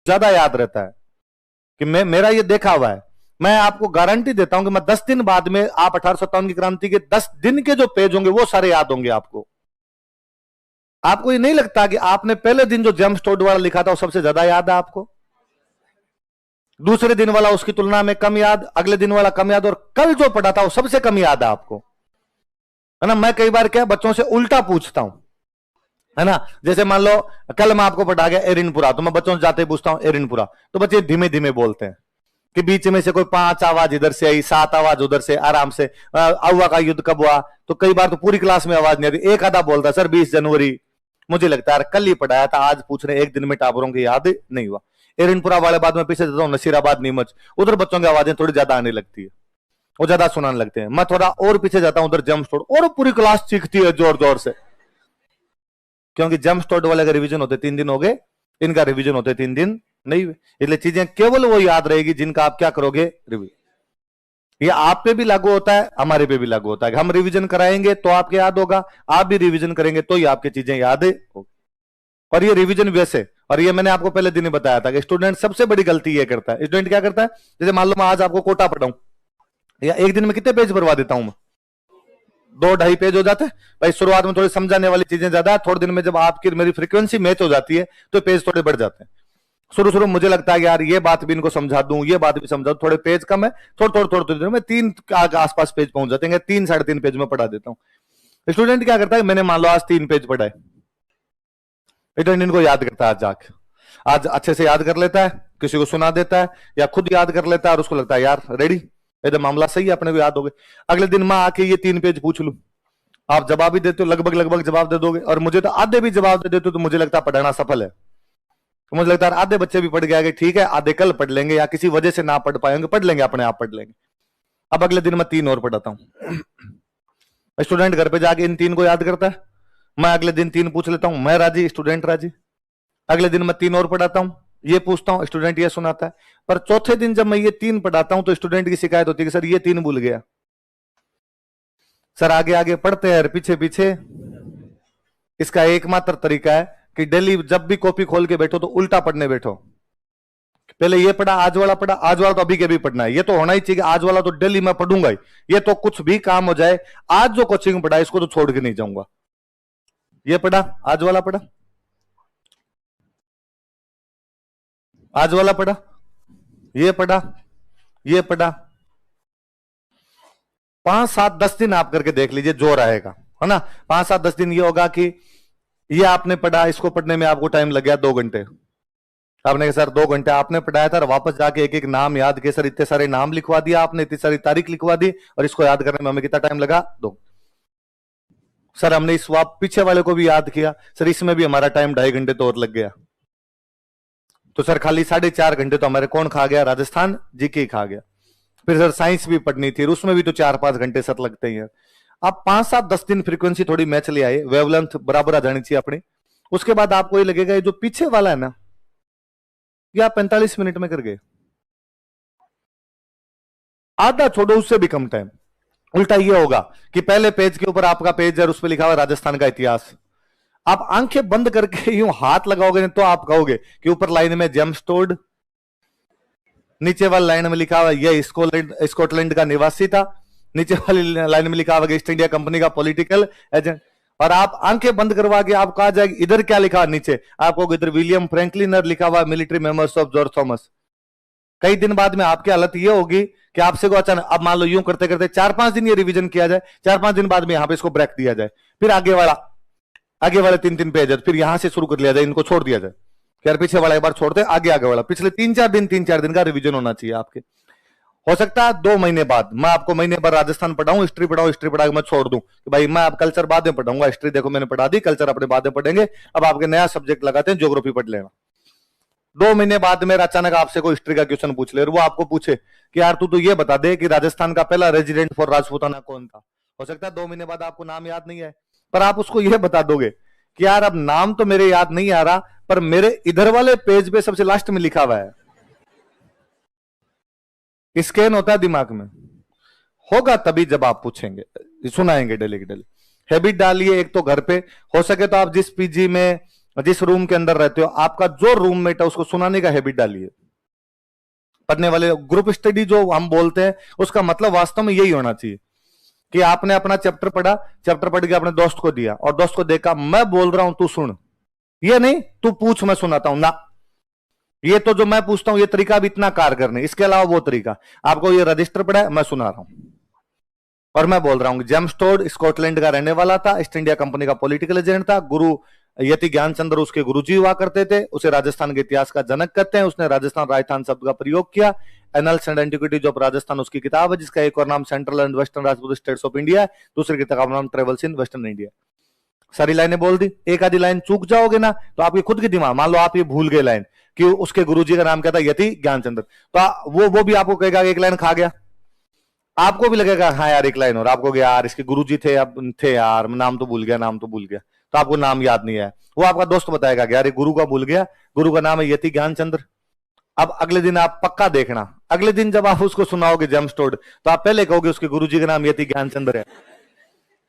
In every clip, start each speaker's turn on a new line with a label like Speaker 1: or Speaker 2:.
Speaker 1: ज्यादा याद रहता है कि मेरा ये देखा हुआ है। मैं आपको गारंटी देता हूं कि मैं 10 दिन बाद में आप 1857 की क्रांति के 10 दिन के जो पेज होंगे वो सारे याद होंगे आपको। आपको ये नहीं लगता कि आपने पहले दिन जो जेम्स टोड वाला लिखा था वो सबसे ज्यादा याद है आपको? दूसरे दिन वाला उसकी तुलना में कम याद, अगले दिन वाला कम याद, और कल जो पढ़ा था वो सबसे कम याद है आपको, है ना। मैं कई बार क्या बच्चों से उल्टा पूछता हूं, है ना। जैसे मान लो कल मैं आपको पढ़ा गया एरिनपुरा, तो मैं बच्चों से जाते ही पूछता हूं एरिनपुरा, तो बच्चे धीमे धीमे बोलते हैं कि बीच में से कोई 5 आवाज इधर से आई, 7 आवाज उधर से, आराम से। अव्वा का युद्ध कब हुआ, तो कई बार तो पूरी क्लास में आवाज नहीं आती, एक आधा बोलता सर 20 जनवरी। मुझे लगता है कल ही पढ़ाया था, आज पूछ रहे एक दिन में टाबरों की याद नहीं हुआ। एरिनपुरा वाले बाद में पीछे देता हूं नसीराबाद नीमच, उधर बच्चों की आवाजें थोड़ी ज्यादा आने लगती है, वो ज्यादा सुनाने लगते हैं। मैं थोड़ा और पीछे जाता हूं उधर जेम्स टोड, और पूरी क्लास चीखती है जोर जोर से, क्योंकि जेम्स टोड वाले का रिवीजन होते 3 दिन हो गए, इनका रिवीजन होते 3 दिन नहीं हुए। इसलिए चीजें केवल वो याद रहेगी जिनका आप क्या करोगे, रिवीजन। ये आप पे भी लागू होता है, हमारे पे भी लागू होता है। हम रिवीजन कराएंगे तो आपके याद होगा, आप भी रिवीजन करेंगे तो ही आपकी चीजें याद होगी। और ये रिवीजन वैसे, और ये मैंने आपको पहले दिन ही बताया था कि स्टूडेंट सबसे बड़ी गलती ये करता है। स्टूडेंट क्या करता है, जैसे मान लो मैं आज आपको कोटा पढ़ाऊं, या एक दिन में कितने पेज भरवा देता हूं मैं, 2-2.5 पेज हो जाते हैं भाई। शुरुआत में थोड़ी समझाने वाली चीजें ज्यादा है, थोड़े दिन में जब आपकी मेरी फ्रीक्वेंसी मैच हो जाती है तो पेज थोड़े बढ़ जाते हैं। शुरू में मुझे लगता है कि यार ये बात भी इनको समझा दूं, ये बात भी समझा दूं, थोड़े पेज कम है, थोड़े दिन में 3 आसपास पेज पहुंच जाते हैं, 3-3.5 पेज में पढ़ा देता हूं। स्टूडेंट क्या करता है, मैंने मान लो आज 3 पेज पढ़ाए, स्टूडेंट इनको याद करता है, आज जाके आज अच्छे से याद कर लेता है, किसी को सुना देता है या खुद याद कर लेता है, और उसको लगता है यार रेडी, एकदम मामला सही है, अपने को याद हो गए। अगले दिन मैं आके ये 3 पेज पूछ लूं, आप जवाब भी देते हो, लगभग जवाब दे दोगे, और मुझे तो आधे भी जवाब दे देते हो, तो मुझे लगता है पढ़ाना सफल है। तो मुझे लगता है आधे बच्चे भी पढ़ के आगे, ठीक है आधे कल पढ़ लेंगे, या किसी वजह से ना पढ़ पाएंगे, पढ़ लेंगे, अपने आप पढ़ लेंगे। अब अगले दिन मैं 3 और पढ़ाता हूं। स्टूडेंट घर पे जाके इन 3 को याद करता है, मैं अगले दिन 3 पूछ लेता हूं, मैं राजी, स्टूडेंट राजी। अगले दिन मैं 3 और पढ़ाता हूं, ये पूछता हूं, स्टूडेंट ये सुनाता है। पर चौथे दिन जब मैं ये 3 पढ़ाता हूं तो स्टूडेंट की शिकायत होती है कि सर ये 3 भूल गया, सर आगे आगे पढ़ते हैं पीछे पीछे। इसका एकमात्र तरीका है कि डेली जब भी कॉपी खोल के बैठो तो उल्टा पढ़ने बैठो। पहले ये पढ़ा, आज वाला पढ़ा, आज वाला तो अभी के भी पढ़ना है, ये तो होना ही चाहिए, आज वाला तो डेली मैं पढ़ूंगा ही, ये तो कुछ भी काम हो जाए, आज जो कोचिंग पढ़ा इसको तो छोड़ के नहीं जाऊंगा। ये पढ़ा, आज वाला पढ़ा, आज वाला पढ़ा, ये पढ़ा, ये पढ़ा। 5-7-10 दिन आप करके देख लीजिए, जो रहेगा, है ना। 5-7-10 दिन ये होगा कि ये आपने पढ़ा, इसको पढ़ने में आपको टाइम लग गया 2 घंटे। आपने कहा सर 2 घंटे आपने पढ़ाया था, और वापस जाके एक एक नाम याद किए, सर इतने सारे नाम लिखवा दिया आपने, इतनी सारी तारीख लिखवा दी, और इसको याद करने में हमें कितना टाइम लगा, 2। सर हमने इस पीछे वाले को भी याद किया, सर इसमें भी हमारा टाइम 2.5 घंटे तो और लग गया। तो सर खाली 4.5 घंटे तो हमारे कौन खा गया, राजस्थान जीके खा गया। फिर सर साइंस भी पढ़नी थी, उसमें भी तो 4-5 घंटे सर लगते हैं। आप 5-7-10 दिन फ्रीक्वेंसी थोड़ी मैच ले आए, वेवलेंथ बराबर आ जानी चाहिए अपनी। उसके बाद आपको ये लगेगा ये जो पीछे वाला है ना, ये आप 45 मिनट में कर गए, आधा छोड़ो उससे भी कम टाइम। उल्टा ये होगा कि पहले पेज के ऊपर आपका पेज है, उस पर लिखा हुआ राजस्थान का इतिहास, आप आंखें बंद करके यूं हाथ लगाओगे तो आप कहोगे कि ऊपर लाइन में जेम्स टोड, नीचे वाली लाइन में लिखा हुआ यह स्कॉटलैंड का निवासी था, नीचे वाली लाइन में लिखा हुआ ईस्ट इंडिया कंपनी का पॉलिटिकल एजेंट। और आप आंखें बंद करवा के आप कहा जाएगी इधर क्या लिखा, नीचे आपको इधर विलियम फ्रैंकलिन लिखा हुआ, military members of George Thomas. कई दिन बाद में आपकी हालत ये होगी कि आपसे को अचानक, अब मान लो यूं करते करते 4-5 दिन ये रिवीजन किया जाए, 4-5 दिन बाद में यहां पे इसको ब्रेक दिया जाए, फिर आगे वाले 3-3 पेज है, फिर यहां से शुरू कर लिया जाए, इनको छोड़ दिया जाए, यार पीछे वाला एक बार छोड़ते, आगे वाला, पिछले 3-4 दिन का रिवीजन होना चाहिए आपके। हो सकता है 2 महीने बाद मैं आपको महीने भर राजस्थान पढ़ाऊं, हिस्ट्री पढ़ा के मैं छोड़ दूं कि भाई मैं अब कल्चर बाद में पढ़ाऊंगा, हिस्ट्री देखो मैंने पढ़ा दी, कल्चर अपने बाद में पढ़ेंगे, अब आपके नया सब्जेक्ट लगाते हैं, ज्योग्राफी पढ़ लेना। 2 महीने बाद मेरा अचानक आपसे कोई हिस्ट्री का क्वेश्चन पूछ ले, और वो आपको पूछे कि यार तू तो ये बता दे कि राजस्थान का पहला रेजिडेंट फॉर राजपूताना कौन था। हो सकता है 2 महीने बाद आपको नाम याद नहीं है, पर आप उसको ये बता दोगे कि यार अब नाम तो मेरे याद नहीं आ रहा, पर मेरे इधर वाले पेज पे सबसे लास्ट में लिखा हुआ है। स्कैन होता है दिमाग में, होगा तभी जब आप पूछेंगे, सुनाएंगे डेली की डेली। हैबिट डालिए, एक तो घर पे हो सके तो आप जिस पीजी में जिस रूम के अंदर रहते हो, आपका जो रूममेट है उसको सुनाने का हैबिट डालिए। पढ़ने वाले ग्रुप स्टडी जो हम बोलते हैं, उसका मतलब वास्तव में यही होना चाहिए कि आपने अपना चैप्टर पढ़ा, चैप्टर पढ़ के अपने दोस्त को दिया और दोस्त को देखा, मैं बोल रहा हूं तू सुन, ये नहीं तू पूछ मैं सुनाता हूं ना। ये तो जो मैं पूछता हूं ये तरीका भी इतना कारगर नहीं, इसके अलावा वो तरीका, आपको ये रजिस्टर पड़ा है, मैं सुना रहा हूं और मैं बोल रहा हूं। जेम्स टोड स्कॉटलैंड का रहने वाला था, ईस्ट इंडिया कंपनी का पॉलिटिकल एजेंट था। गुरु यति ज्ञानचंद्र उसके गुरुजी हुआ करते थे। उसे राजस्थान के इतिहास का जनक कहते हैं। उसने राजस्थान राजस्थान शब्द का प्रयोग किया। Annuls and antiquities of Rajasthan उसकी किताब है, जिसका एक और नाम central and western Rajput states of India है, दूसरी किताब का नाम ट्रेवल्स इन वेस्टर्न इंडिया। सारी लाइनें बोल दी, एक आधी लाइन चूक जाओगे ना तो आपकी खुद की दिमाग, मान लो आप ये भूल गए लाइन कि उसके गुरुजी का नाम क्या था, यति ज्ञानचंद्र, तो वो भी आपको कहेगा एक लाइन खा गया, आपको भी लगेगा हाँ यार एक लाइन और, आपको यार इसके गुरुजी थे, अब थे यार, नाम तो भूल गया, नाम तो भूल गया, तो आपको नाम याद नहीं है। वो आपका दोस्त बताएगा कि यार गुरु का भूल गया, गुरु का नाम है यति ज्ञानचंद्र। अब अगले दिन आप पक्का देखना, अगले दिन जब आप उसको सुनाओगे जेम्स टोड, तो आप पहले कहोगे उसके गुरुजी का नाम यति ज्ञानचंद्र है,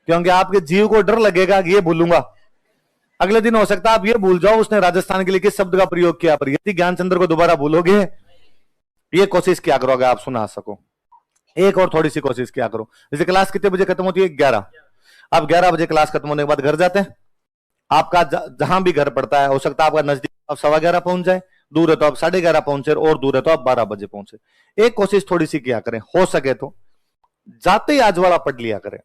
Speaker 1: क्योंकि आपके जीव को डर लगेगा कि ये भूलूंगा। अगले दिन हो सकता है आप ये भूल जाओ उसने राजस्थान के लिए किस शब्द का प्रयोग किया, पर यति ज्ञानचंद्र को दोबारा भूलोगे। ये कोशिश क्या करोगे आप सुना सको, एक और थोड़ी सी कोशिश क्या करो। जैसे क्लास कितने बजे खत्म होती है, 11। अब 11 बजे क्लास खत्म होने के बाद घर जाते हैं, आपका जहां भी घर पड़ता है, हो सकता है आपका नजदीक आप 11:15 पहुंच जाए, दूर है तो आप 11:30 पहुंचे, और दूर है तो आप 12 बजे पहुंचे। एक कोशिश थोड़ी सी क्या करें, हो सके तो जाते ही आज वाला पढ़ लिया करें।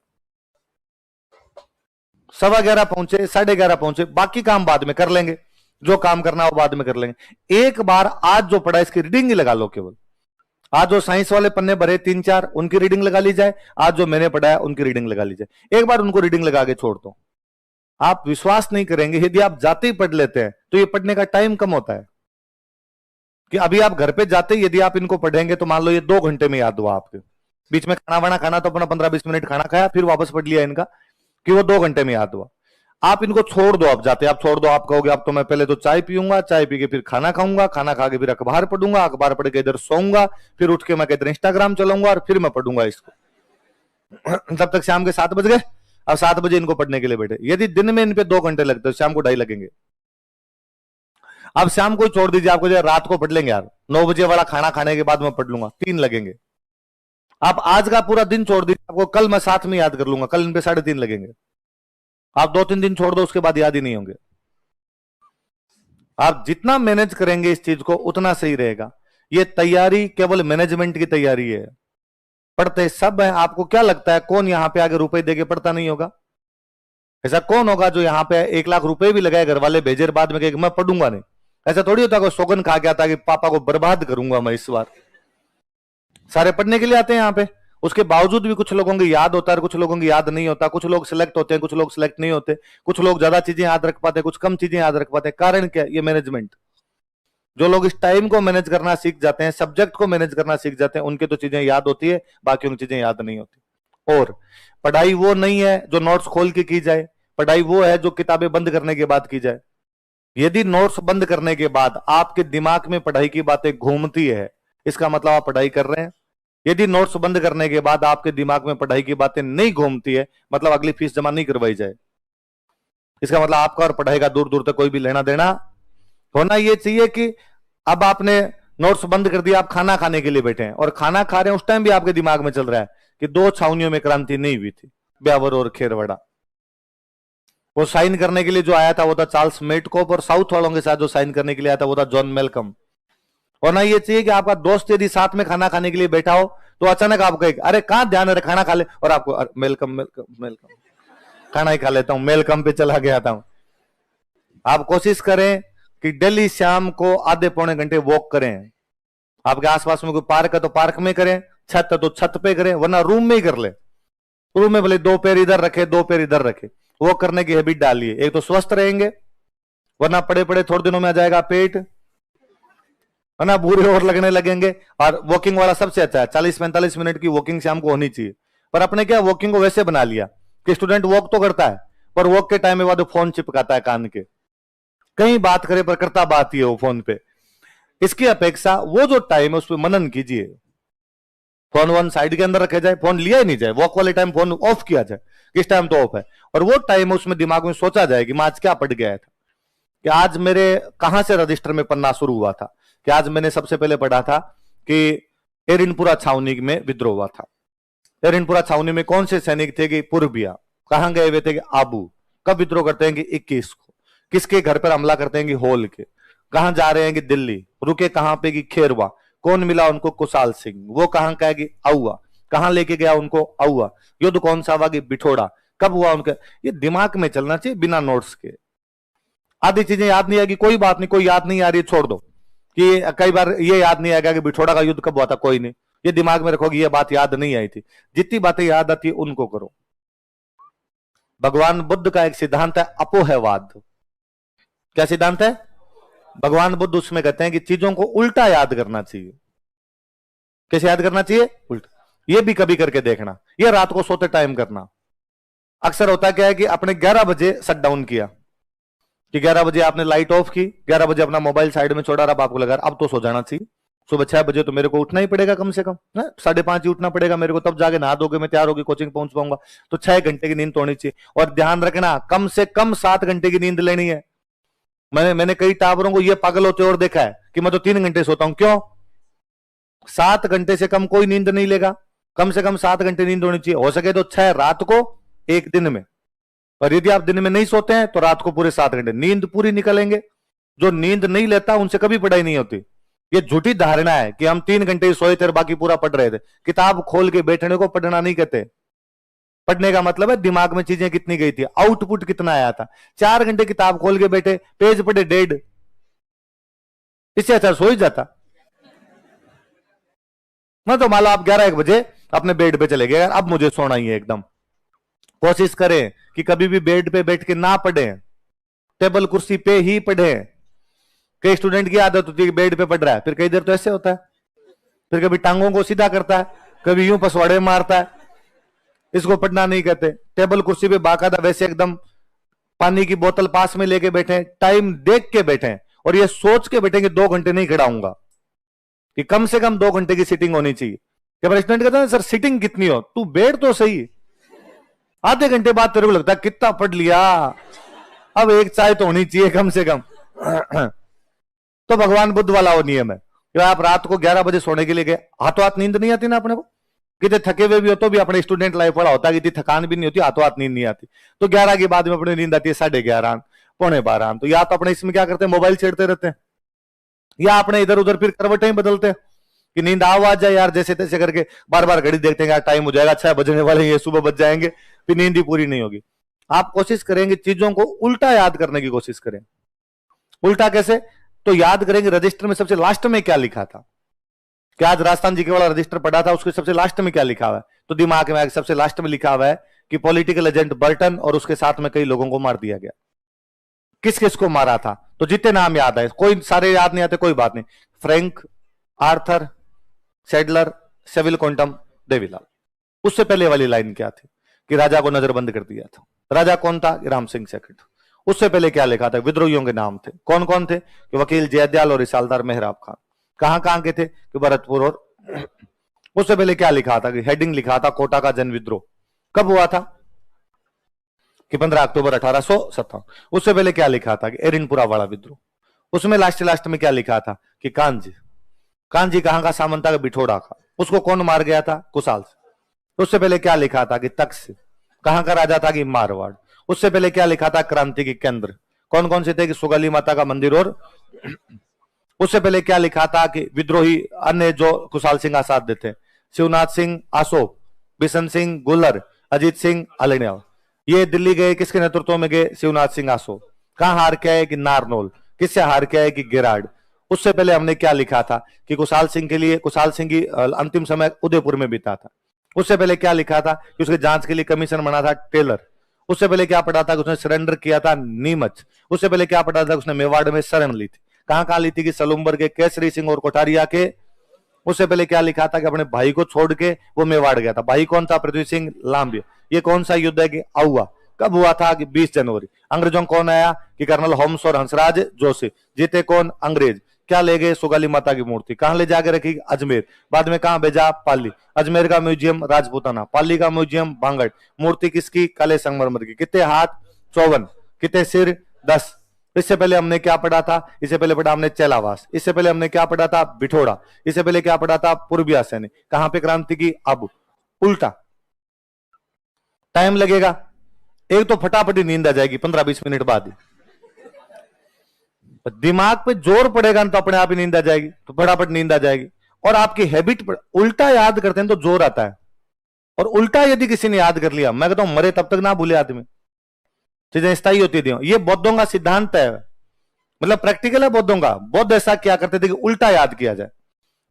Speaker 1: 11:15 पहुंचे, 11:30 पहुंचे, बाकी काम बाद में कर लेंगे, जो काम करना है वो बाद में कर लेंगे। एक बार आज जो पढ़ा इसकी रीडिंग ही लगा लो। केवल आज जो साइंस वाले पन्ने भरे 3-4 उनकी रीडिंग लगा ली जाए, आज जो मैंने पढ़ा है उनकी रीडिंग लगा ली जाए। एक बार उनको रीडिंग लगा के छोड़ दो, आप विश्वास नहीं करेंगे, यदि आप जाते ही पढ़ लेते हैं तो ये पढ़ने का टाइम कम होता है। कि अभी आप घर पे जाते ही यदि आप इनको पढ़ेंगे तो मान लो ये 2 घंटे में याद हुआ आपके, बीच में खाना वाना खाना तो अपना 15-20 मिनट खाना खाया, फिर वापस पढ़ लिया इनका, कि वो 2 घंटे में याद हुआ। आप इनको छोड़ दो, आप जाते आप छोड़ दो, आप कहोगे अब तो मैं पहले तो चाय पीऊंगा, चाय पी के फिर खाना खाऊंगा, खाना खा के फिर अखबार पढ़ूंगा, अखबार पढ़ के इधर सोऊंगा, फिर उठ के मैं इधर इंस्टाग्राम चलाऊंगा और फिर मैं पढ़ूंगा इसको। तब तक शाम के 7 बज गए। अब 7 बजे इनको पढ़ने के लिए बैठे, यदि दिन में इन पे 2 घंटे लगते हैं, शाम को 2.5 लगेंगे। अब शाम को छोड़ दीजिए, आपको जो रात को पढ़ लेंगे यार, 9 बजे वाला खाना खाने के बाद मैं पढ़ लूंगा, 3 लगेंगे। आप आज का पूरा दिन छोड़ दीजिए, आपको कल मैं साथ में याद कर लूंगा, कल इन पे 3.5 लगेंगे। आप 2-3 दिन छोड़ दो, उसके बाद याद ही नहीं होंगे। आप जितना मैनेज करेंगे इस चीज को उतना सही रहेगा। ये तैयारी केवल मैनेजमेंट की तैयारी है, पढ़ते सब है। आपको क्या लगता है कौन यहां पे आगे रुपए देके पढ़ता नहीं होगा? ऐसा कौन होगा जो यहां पे 1 लाख रुपए भी लगाए, घर वाले भेजे, बाद में कहे मैं पढ़ूंगा नहीं? ऐसा थोड़ी होता, कोई सौगन खा के आता कि पापा को बर्बाद करूंगा मैं इस बार। सारे पढ़ने के लिए आते हैं यहाँ पे, उसके बावजूद भी कुछ लोगों की याद होता है, कुछ लोगों की याद नहीं होता। कुछ लोग सिलेक्ट होते हैं, कुछ लोग सिलेक्ट नहीं होते। कुछ लोग ज्यादा चीजें याद रख पाते हैं, कुछ कम चीजें याद रख पाते हैं। कारण क्या? ये मैनेजमेंट। जो लोग इस टाइम को मैनेज करना सीख जाते हैं, सब्जेक्ट को मैनेज करना सीख जाते हैं, उनके तो चीजें याद होती है, बाकी उन चीजें याद नहीं होती। और पढ़ाई वो नहीं है जो नोट्स खोल के की जाए, पढ़ाई वो है जो किताबें बंद करने के बाद की जाए। यदि नोट्स बंद करने के बाद आपके दिमाग में पढ़ाई की बातें घूमती है, इसका मतलब आप पढ़ाई कर रहे हैं। यदि नोट्स बंद करने के बाद आपके दिमाग में पढ़ाई की बातें नहीं घूमती है, मतलब अगली फीस जमा नहीं करवाई जाए, इसका मतलब आपका और पढ़ाई का दूर दूर तक कोई भी लेना देना होना ये चाहिए कि अब आपने नोट्स बंद कर दिया, आप खाना खाने के लिए बैठे हैं और खाना खा रहे हैं, उस टाइम भी आपके दिमाग में चल रहा है कि 2 छावनियों में क्रांति नहीं हुई थी, ब्यावर और खेरवड़ा। वो साइन करने के लिए जो आया था वो था चार्ल्स मेटकोप, और साउथ वालों के साथ जो साइन करने के लिए आया था वो था जॉन मेलकम। होना ये चाहिए कि आपका दोस्त यदि साथ में खाना खाने के लिए बैठा हो तो अचानक आप कहे अरे कहां ध्यान है, खाना खा ले, और आपको मेलकम मेलकम मेलकम, खाना ही खा लेता हूं, मेलकम पे चला गया था। आप कोशिश करें कि डेली शाम को आधे पौने घंटे वॉक करें। आपके आसपास में कोई पार्क है तो पार्क में करें, छत है तो छत पे करें, वरना रूम में ही कर ले। रूम में भले 2 पैर इधर रखे, 2 पैर इधर रखे, वॉक करने की हैबिट डालिए। एक तो स्वस्थ रहेंगे, वरना पड़े पड़े थोड़े दिनों में आ जाएगा पेट, है ना, बुरे और लगने लगेंगे। और वॉकिंग वाला सबसे अच्छा है, 40-45 मिनट की वॉकिंग शाम को होनी चाहिए। पर अपने क्या वॉकिंग को वैसे बना लिया कि स्टूडेंट वॉक तो करता है, पर वॉक के टाइम में बाद फोन चिपकाता है कान के, कहीं बात करे पर करता बात ही है वो फोन पे। इसकी अपेक्षा वो जो टाइम है उस पर मनन कीजिए, फोन वन साइड के अंदर रखे जाए, फोन लिया ही नहीं जाए, वॉक वाले टाइम फोन ऑफ किया जाए, किस टाइम तो ऑफ है, और वो टाइम उसमें दिमाग में सोचा जाए कि मैं आज क्या पढ़ गया था। कि आज मेरे कहां से रजिस्टर में पन्ना शुरू हुआ था, कि आज मैंने सबसे पहले पढ़ा था कि एरिनपुरा छावनी में विद्रोह हुआ था। एरिनपुरा छावनी में कौन से सैनिक थे कि पूर्विया, कहां गए हुए थे कि आबू, कब विद्रोह करते हैं कि 21 को, किसके घर पर हमला करते हैं कि होल के, कहां जा रहे हैं कि दिल्ली, रुके कहां पे कि खेरवा, कौन मिला उनको कुशाल सिंह, वो कहां का है कि आउआ, कहां लेके गया उनको आउआ, युद्ध कौन सा हुआ कि बिठोड़ा, कब हुआ उनका, ये दिमाग में चलना चाहिए बिना नोट्स के। आधी चीजें याद नहीं आएगी, कोई बात नहीं, कोई याद नहीं आ रही छोड़ दो, कि कई बार ये याद नहीं आएगा कि बिठोड़ा का युद्ध कब हुआ था, कोई नहीं, ये दिमाग में रखोगे ये बात याद नहीं आई थी। जितनी बातें याद आती है उनको करो। भगवान बुद्ध का एक सिद्धांत है अपोहवाद। क्या सिद्धांत है? भगवान बुद्ध उसमें कहते हैं कि चीजों को उल्टा याद करना चाहिए। कैसे याद करना चाहिए? उल्टा। ये भी कभी करके देखना, ये रात को सोते टाइम करना। अक्सर होता क्या है कि अपने 11 बजे शट डाउन किया, कि 11 बजे आपने लाइट ऑफ की, 11 बजे अपना मोबाइल साइड में छोड़ा, अब आपको लगा अब तो सो जाना चाहिए, सुबह 6 बजे तो मेरे को उठना ही पड़ेगा, कम से कम 5:30 ही उठना पड़ेगा मेरे को, तब जाके नहा धोके मैं तैयार होकर कोचिंग पहुंच पाऊंगा, तो 6 घंटे की नींद तो होनी चाहिए। और ध्यान रखना कम से कम 7 घंटे की नींद लेनी है। मैंने कई टावरों को ये पागल होते और देखा है कि मैं तो 3 घंटे सोता हूं, क्यों? 7 घंटे से कम कोई नींद नहीं लेगा, कम से कम 7 घंटे नींद होनी चाहिए, हो सके तो 6 रात को, 1 दिन में। और यदि आप दिन में नहीं सोते हैं तो रात को पूरे 7 घंटे नींद पूरी निकलेंगे। जो नींद नहीं लेता उनसे कभी पढ़ाई नहीं होती। ये झूठी धारणा है कि हम 3 घंटे ही सोए थे और बाकी पूरा पढ़ रहे थे। किताब खोल के बैठने को पढ़ना नहीं कहते। पढ़ने का मतलब है दिमाग में चीजें कितनी गई थी, आउटपुट कितना आया था। 4 घंटे किताब खोल के बैठे, पेज पढ़े 1.5, इससे अच्छा सो ही जाता। मैं तो मान लो आप 11-1 बजे अपने बेड पे चले गए, अब मुझे सोना ही है एकदम, कोशिश करें कि कभी भी बेड पे बैठ के ना पढ़ें, टेबल कुर्सी पे ही पढ़ें। कई स्टूडेंट की आदत होती है कि बेड पे पढ़ रहा है, फिर कई देर तो ऐसे होता है, फिर कभी टांगों को सीधा करता है, कभी यूं पसवाड़े मारता है। इसको पढ़ना नहीं कहते। टेबल कुर्सी पे बाकायदा वैसे एकदम पानी की बोतल पास में लेके बैठे, टाइम देख के बैठे और ये सोच के बैठे कि 2 घंटे नहीं खड़ाऊंगा, कि कम से कम 2 घंटे की सीटिंग होनी चाहिए। जब स्टूडेंट कहता है सर सीटिंग कितनी हो, तू बैठ तो सही, आधे घंटे बाद तेरे को लगता है कितना पढ़ लिया, अब एक चाय तो होनी चाहिए कम से कम। तो भगवान बुद्ध वाला वो नियम है कि आप रात को 11 बजे सोने के लिए गए, हाथों हाथ नींद नहीं आती ना अपने को, कितने थके हुए भी हो तो भी अपने स्टूडेंट लाइफ पड़ा होता है कि थकान भी नहीं होती, हाथों हाथ नींद नहीं आती। तो 11 के बाद में अपनी नींद आती है 11:30, 11:45। तो या तो अपने इसमें क्या करते हैं, मोबाइल छेड़ते रहते हैं, या अपने इधर उधर फिर करवटें ही बदलते हैं कि नींद आ जाए यार, जैसे तैसे करके बार बार घड़ी देखते हैं यार टाइम हो जाएगा, 6 बजने वाले ये सुबह बज जाएंगे, फिर नींद ही पूरी नहीं होगी। आप कोशिश करेंगे चीजों को उल्टा याद करने की कोशिश करें। उल्टा कैसे? तो याद करेंगे रजिस्टर में सबसे लास्ट में क्या लिखा था, कि आज राजस्थान जी के वाला रजिस्टर पढ़ा था, उसके सबसे लास्ट में क्या लिखा हुआ है, तो दिमाग में सबसे लास्ट में लिखा हुआ है कि पॉलिटिकल एजेंट बर्टन और उसके साथ में कई लोगों को मार दिया गया। किस किस को मारा था? तो जितने नाम याद है, कोई सारे याद नहीं आते, कोई बात नहीं, Frank, Arthur, Sadler, swivel quantum, Devilal. उससे पहले वाली लाइन क्या थी कि राजा को नजरबंद कर दिया था। राजा कौन था? राम सिंह सेकंड। उससे पहले क्या लिखा था? विद्रोहियों के नाम थे। कौन कौन थे? कि वकील जयदयाल और रिसालदार मेहराब खान। कहां कहां के थे? कि भरतपुर। और उससे पहले क्या लिखा था? कि हेडिंग लिखा था कोटा का जन विद्रोह। कब हुआ था? कि 15 अक्टूबर 1857। उससे पहले क्या लिखा था? कि एरिनपुरा वाला विद्रोह। उसमें लास्ट में क्या लिखा था? कि कांजी। कांजी कहां का सामंत था? बिठोड़ा का। उसको कौन मार गया था? कुशाल से। उससे पहले क्या लिखा था? कि तख्त। कहां का राजा था? कि मारवाड़। उससे पहले क्या लिखा था? क्रांति के केंद्र। कौन कौन से थे? कि सुगाली माता का मंदिर। और उससे पहले क्या लिखा था? कि विद्रोही अन्य जो कुशाल सिंह आसाद थे, शिवनाथ सिंह आसोप, बिशन सिंह गुलर, अजीत सिंह अलेनिया। ये दिल्ली गए, किसके नेतृत्व में गए? शिवनाथ सिंह आसोप। कहां हार के आए? कि नारनौल। किससे हार के आए? कि गिराड। उससे पहले हमने क्या लिखा था? कि कुशाल सिंह के लिए, कुशाल सिंह की अंतिम समय उदयपुर में बीता था। उससे पहले क्या लिखा था? कि उसके जांच के लिए कमीशन बना था टेलर। उससे पहले क्या पढ़ा था? कि उसने सरेंडर किया था नीमच। उससे पहले क्या पढ़ा था? उसने मेवाड़ में शरण ली थी। कहां कहां ली थी? कि सलूम्बर के, केसरी सिंह और कोठारिया के। उससे पहले क्या लिखा था? कि अपने भाई को छोड़ के वो मेवाड़ गया था। भाई कौन था? पृथ्वी सिंह लांबिया। ये कौन सा युद्ध है? कि आउआ। कब हुआ था? कि 20 जनवरी। अंग्रेजों कौन आया? कि कर्नल होम्स और हंसराज जोशी। जीते कौन? अंग्रेज। क्या ले गए? सुगाली माता की मूर्ति। कहां ले जाके रखी? अजमेर। बाद में कहां भेजा? पाली। अजमेर का म्यूजियम राजपूताना, पाली का म्यूजियम भांगड़। मूर्ति किसकी? काले संगमरमर की। कितने हाथ? 54। कितने सिर? 10। इससे पहले हमने क्या पढ़ा था? इससे पहले पढ़ा हमने चेलावास, इससे पहले हमने क्या पढ़ा था? बिठोड़ा, इससे पहले क्या पढ़ा था? पूर्बिया सैनिक। कहां पे क्रांति की? अब उल्टा। टाइम लगेगा, एक तो फटाफट ही नींद आ जाएगी 15-20 मिनट बाद ही। दिमाग पे जोर पड़ेगा तो अपने आप ही नींद आ जाएगी, तो फटाफट नींद आ जाएगी। और आपकी हैबिट पर उल्टा याद करते हैं तो जोर आता है, और उल्टा यदि किसी ने याद कर लिया, मैं कहता हूं मरे तब तक ना भूले आदमी, चीजें स्थायी होती थी। ये बौद्धों का सिद्धांत है, मतलब प्रैक्टिकल है बौद्धों का। बौद्ध ऐसा क्या करते थे कि उल्टा याद किया जाए।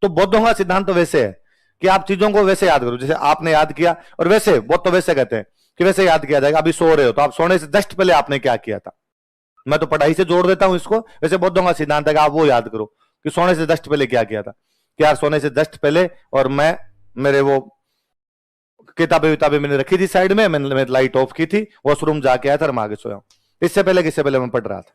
Speaker 1: तो बौद्धों का सिद्धांत तो वैसे है कि आप चीजों को वैसे याद करो जैसे आपने याद किया, और वैसे बौद्ध तो वैसे कहते हैं कि वैसे याद किया जाएगा। अभी सो रहे हो तो आप सोने से जस्ट पहले आपने क्या किया था। मैं तो पढ़ाई से जोड़ देता हूं इसको, वैसे बौद्धों का सिद्धांत है कि आप वो याद करो कि सोने से जस्ट पहले क्या किया था। कि यार सोने से जस्ट पहले, और मैं मेरे वो किताबें मैंने रखी थी साइड में, मैंने लाइट ऑफ की थी, वॉशरूम जाके आया था और मैं आगे सोया हूं। इससे पहले किससे पहले मैं पढ़ रहा था?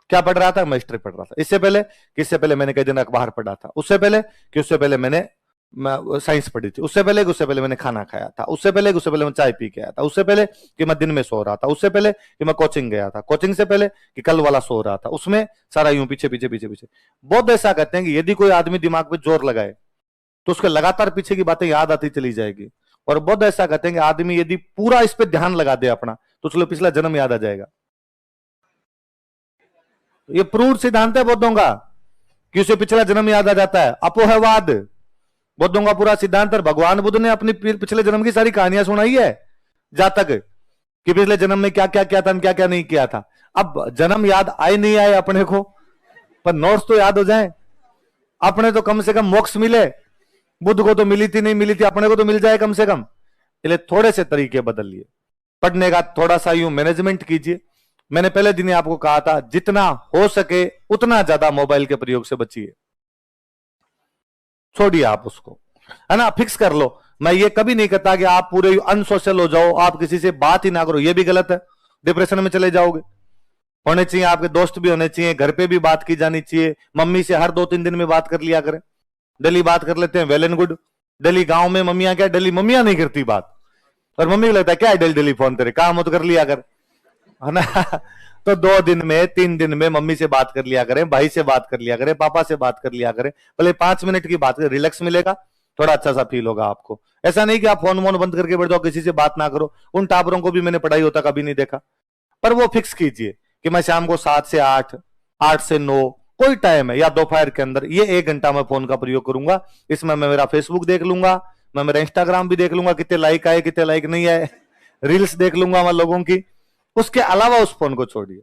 Speaker 1: क्या पढ़ रहा था? मैं हिस्ट्री पढ़ रहा था। इससे पहले किससे पहले मैंने कई दिन अखबार पढ़ा था। उससे पहले कि उससे पहले मैंने साइंस पढ़ी थी। उससे पहले मैंने खाना खाया था। उससे पहले मैं चाय पी के आया था। उससे पहले कि मैं दिन में सो रहा था। उससे पहले कि मैं कोचिंग गया था। कोचिंग से पहले कि कल वाला सो रहा था। उसमें सारा यूं पीछे पीछे पीछे पीछे। बहुत ऐसा कहते हैं कि यदि कोई आदमी दिमाग पे जोर लगाए तो उसके लगातार पीछे की बातें याद आती चली जाएगी। और बहुत ऐसा कहते हैं कि आदमी यदि पूरा इस पे ध्यान लगा दे अपना, तो उसको पिछला जन्म याद आ जाएगा। ये प्रूव सिद्धांत है बौद्धों का कि उसे पिछला जन्म याद आ जाता है। अपोहवाद बौद्धों का पूरा सिद्धांत है। भगवान बुद्ध ने अपनी पिछले जन्म की सारी कहानियां सुनाई है जातक, कि पिछले जन्म में क्या क्या किया था, क्या क्या नहीं किया था। अब जन्म याद आए नहीं आए अपने को, पर नोट्स तो याद हो जाए अपने, तो कम से कम मोक्ष मिले। बुद्ध को तो मिली थी, नहीं मिली थी, अपने को तो मिल जाए कम से कम। इसलिए थोड़े से तरीके बदलिए पढ़ने का, थोड़ा सा यूं मैनेजमेंट कीजिए। मैंने पहले दिन ही आपको कहा था जितना हो सके उतना ज्यादा मोबाइल के प्रयोग से बचिए। छोड़िए आप उसको, है ना, फिक्स कर लो। मैं ये कभी नहीं कहता कि आप पूरे अनसोशल हो जाओ, आप किसी से बात ही ना करो, ये भी गलत है, डिप्रेशन में चले जाओगे। होने चाहिए आपके दोस्त भी होने चाहिए, घर पे भी बात की जानी चाहिए। मम्मी से हर 2-3 दिन में बात कर लिया करें। डेली बात कर लेते हैं, वेल एंड गुड। डेली गांव में मम्मियां क्या, डेली मम्मियां नहीं करती बात, और मम्मी को लगता है क्या है डेली फोन तेरे, काम हो तो कर लिया कर, है ना। तो 2 दिन में 3 दिन में मम्मी से बात कर लिया करें, भाई से बात कर लिया करें, पापा से बात कर लिया करें। भले 5 मिनट की बात करें, रिलैक्स मिलेगा, थोड़ा अच्छा सा फील होगा आपको। ऐसा नहीं कि आप फोन वोन बंद करके बैठ जाओ, किसी से बात ना करो। उन टाबरों को भी मैंने पढ़ाई होता कभी नहीं देखा। पर वो फिक्स कीजिए कि मैं शाम को 7 से 8, 8 से 9 कोई टाइम है, या दोपहर के अंदर ये 1 घंटा मैं फोन का प्रयोग करूंगा। इसमें मैं मेरा फेसबुक देख लूंगा, मैं मेरा इंस्टाग्राम भी देख लूंगा, कितने लाइक आए कितने लाइक नहीं आए, रील्स देख लूंगा मैं लोगों की। उसके अलावा उस फोन को छोड़िए।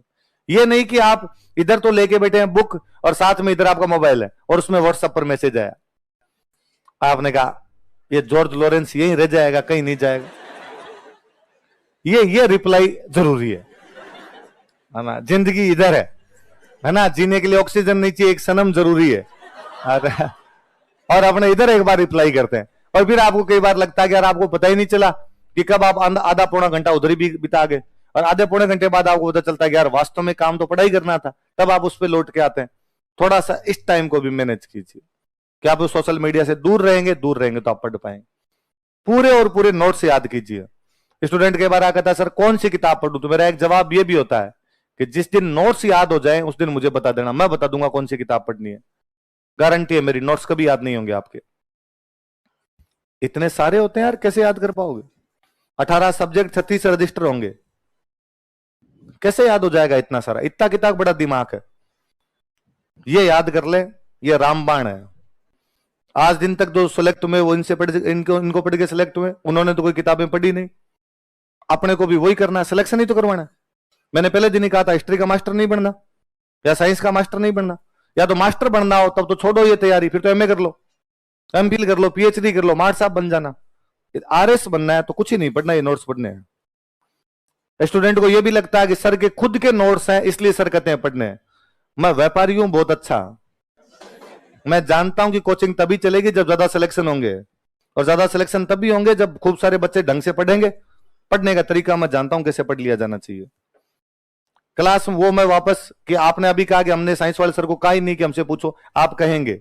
Speaker 1: ये नहीं कि आप इधर तो लेके बैठे हैं बुक, और साथ में इधर आपका मोबाइल है और उसमें व्हाट्सएप पर मैसेज आया, आपने कहा ये जॉर्ज लॉरेंस यहीं रह जाएगा, कहीं नहीं जाएगा। ये रिप्लाई जरूरी है ना। जिंदगी इधर है ना, जीने के लिए ऑक्सीजन नहीं चाहिए, एक सनम जरूरी है। और अपने इधर एक बार रिप्लाई करते हैं, और फिर आपको कई बार लगता है कि यार आपको पता ही नहीं चला कि कब आप आधा पौना घंटा उधर ही बिता गए, और आधे पौने घंटे बाद आपको पता चलता है कि यार वास्तव में काम तो पढ़ाई करना था। तब आप उस पर लौट के आते हैं। थोड़ा सा इस टाइम को भी मैनेज कीजिए कि आप सोशल मीडिया से दूर रहेंगे तो आप पढ़ पाएंगे। पूरे और पूरे नोट्स याद कीजिए। स्टूडेंट के बारे में कहता है सर कौन सी किताब पढ़ूं, तो मेरा एक जवाब ये भी होता है कि जिस दिन नोट्स याद हो जाए उस दिन मुझे बता देना, मैं बता दूंगा कौन सी किताब पढ़नी है। गारंटी है मेरी, नोट्स कभी याद नहीं होंगे आपके। इतने सारे होते हैं यार, कैसे याद कर पाओगे? 18 सब्जेक्ट, 36 रजिस्टर होंगे, कैसे याद हो जाएगा इतना सारा? इतना किताब बड़ा दिमाग है। ये याद कर ले, ये रामबाण है। आज दिन तक जो सिलेक्ट हुए वो इनसे पढ़ इनको पढ़ के सिलेक्ट हुए, उन्होंने तो कोई किताबें पढ़ी नहीं। अपने को भी वही करना है, सिलेक्शन ही तो करवाना है। मैंने पहले दिन ही कहा था हिस्ट्री का मास्टर नहीं बनना, या साइंस का मास्टर नहीं बनना। या तो मास्टर बनना हो तब तो छोड़ो ये तैयारी, फिर तो एमए कर लो, एमफिल कर लो, पीएचडी कर लो, मार्ट साहब बन जाना। आरएस बनना है तो कुछ ही नहीं पढ़ना, ये नोट्स पढ़ने हैं। स्टूडेंट को यह भी लगता है कि सर के खुद के नोट्स हैं इसलिए सर कहते हैं पढ़ने हैं। मैं व्यापारी हूं बहुत अच्छा, मैं जानता हूं कि कोचिंग तभी चलेगी जब ज्यादा सिलेक्शन होंगे, और ज्यादा सिलेक्शन तभी होंगे जब खूब सारे बच्चे ढंग से पढ़ेंगे। पढ़ने का तरीका मैं जानता हूं कैसे पढ़ लिया जाना चाहिए। क्लास वो मैं वापस कि आपने अभी कहा कि हमने साइंस वाले सर को कहा ही नहीं कि हमसे पूछो, आप कहेंगे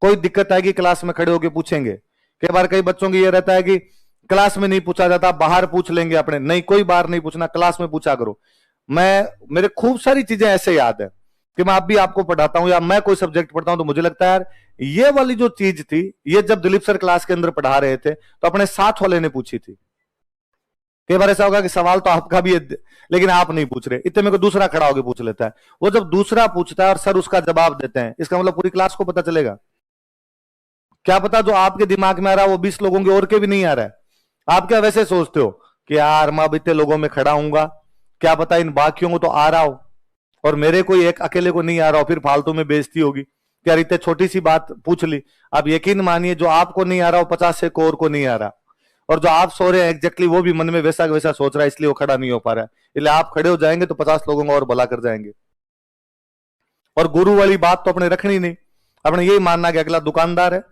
Speaker 1: कोई दिक्कत आएगी क्लास में खड़े होकर पूछेंगे। कई बार कई बच्चों की ये रहता है कि क्लास में नहीं पूछा जाता, बाहर पूछ लेंगे अपने। नहीं, कोई बाहर नहीं पूछना, क्लास में पूछा करो। मेरे खूब सारी चीजें ऐसे याद है कि मैं अब भी आपको पढ़ाता हूं या मैं कोई सब्जेक्ट पढ़ता हूं तो मुझे लगता है यार ये वाली जो चीज थी, ये जब दिलीप सर क्लास के अंदर पढ़ा रहे थे तो अपने साथ वाले ने पूछी थी। कई बार ऐसा होगा कि सवाल तो आपका भी है लेकिन आप नहीं पूछ रहे, इतने में को दूसरा खड़ा होकर पूछ लेता है। वो जब दूसरा पूछता है और सर उसका जवाब देते हैं, इसका मतलब पूरी क्लास को पता चलेगा। क्या पता जो आपके दिमाग में आ रहा है वो 20 लोगों के और के भी नहीं आ रहा है। आप क्या वैसे सोचते हो कि यार मैं अब इतने लोगों में खड़ा हूंगा, क्या पता इन बाकियों को तो आ रहा हो और मेरे को एक अकेले को नहीं आ रहा हो, फिर फालतू में बेइज्जती होगी कि यार इतने छोटी सी बात पूछ ली। आप यकीन मानिए जो आपको नहीं आ रहा हो 50 से और को नहीं आ रहा, और जो आप सो रहे हैं एग्जैक्टली वो भी मन में वैसा वैसा सोच रहा है, इसलिए वो खड़ा नहीं हो पा रहा है। इसलिए आप खड़े हो जाएंगे तो 50 लोगों को और भला कर जाएंगे। और गुरु वाली बात तो अपने रखनी नहीं, अपने यही मानना कि अगला दुकानदार है।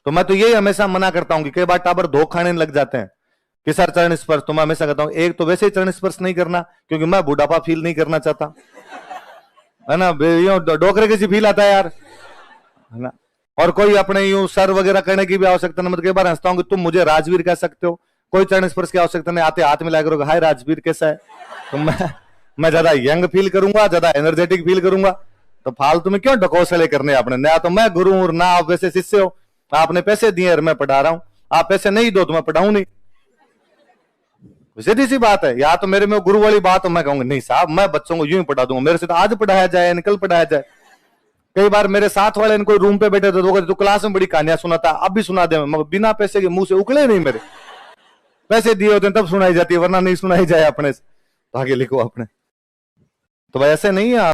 Speaker 1: तो मैं तो यही हमेशा मना करता हूं कि कई बार टाबर धो खाने लग जाते हैं कि सर चरण स्पर्श, तो मैं हमेशा कहता हूं एक तो वैसे ही चरण स्पर्श नहीं करना क्योंकि मैं बुढ़ापा फील नहीं करना चाहता, है ना, डोकरे की सी फील आता है यार, है ना। और कोई अपने यूं सर वगैरह करने की भी आवश्यकता नहीं। मतलब कई बार हंसता हूं कि तुम मुझे राजवीर कह सकते हो, कोई चरण स्पर्श की आवश्यकता नहीं, आते हाथ मिला करोगे हाय राजवीर कैसा है। तो मैं ज्यादा यंग फील करूंगा, ज्यादा एनर्जेटिक फील करूंगा, तो फालतू में क्यों ढकोसले करने अपने। ना तो मैं गुरु हूं ना आप वैसे शिष्य हो, आपने पैसे दिए और मैं पढ़ा रहा हूं, आप पैसे नहीं दो तो मैं पढ़ाऊं नहीं। सीधी सी बात है। या तो मेरे में गुरु वाली बात हो, मैं कहूंगा नहीं साहब मैं बच्चों को यूं ही पढ़ा दूंगा, मेरे से तो आज पढ़ाया जाए कल पढ़ाया जाए। कई बार मेरे साथ वाले इनको रूम पे बैठे थे तो क्लास में बड़ी कहानियां सुनाता, अब भी सुना दे, मगर बिना पैसे के मुंह से उकले नहीं मेरे, पैसे दिए होते तब सुनाई जाती है वरना नहीं सुनाई जाए अपने से। तो आगे लिखो अपने। तो भाई ऐसे नहीं है।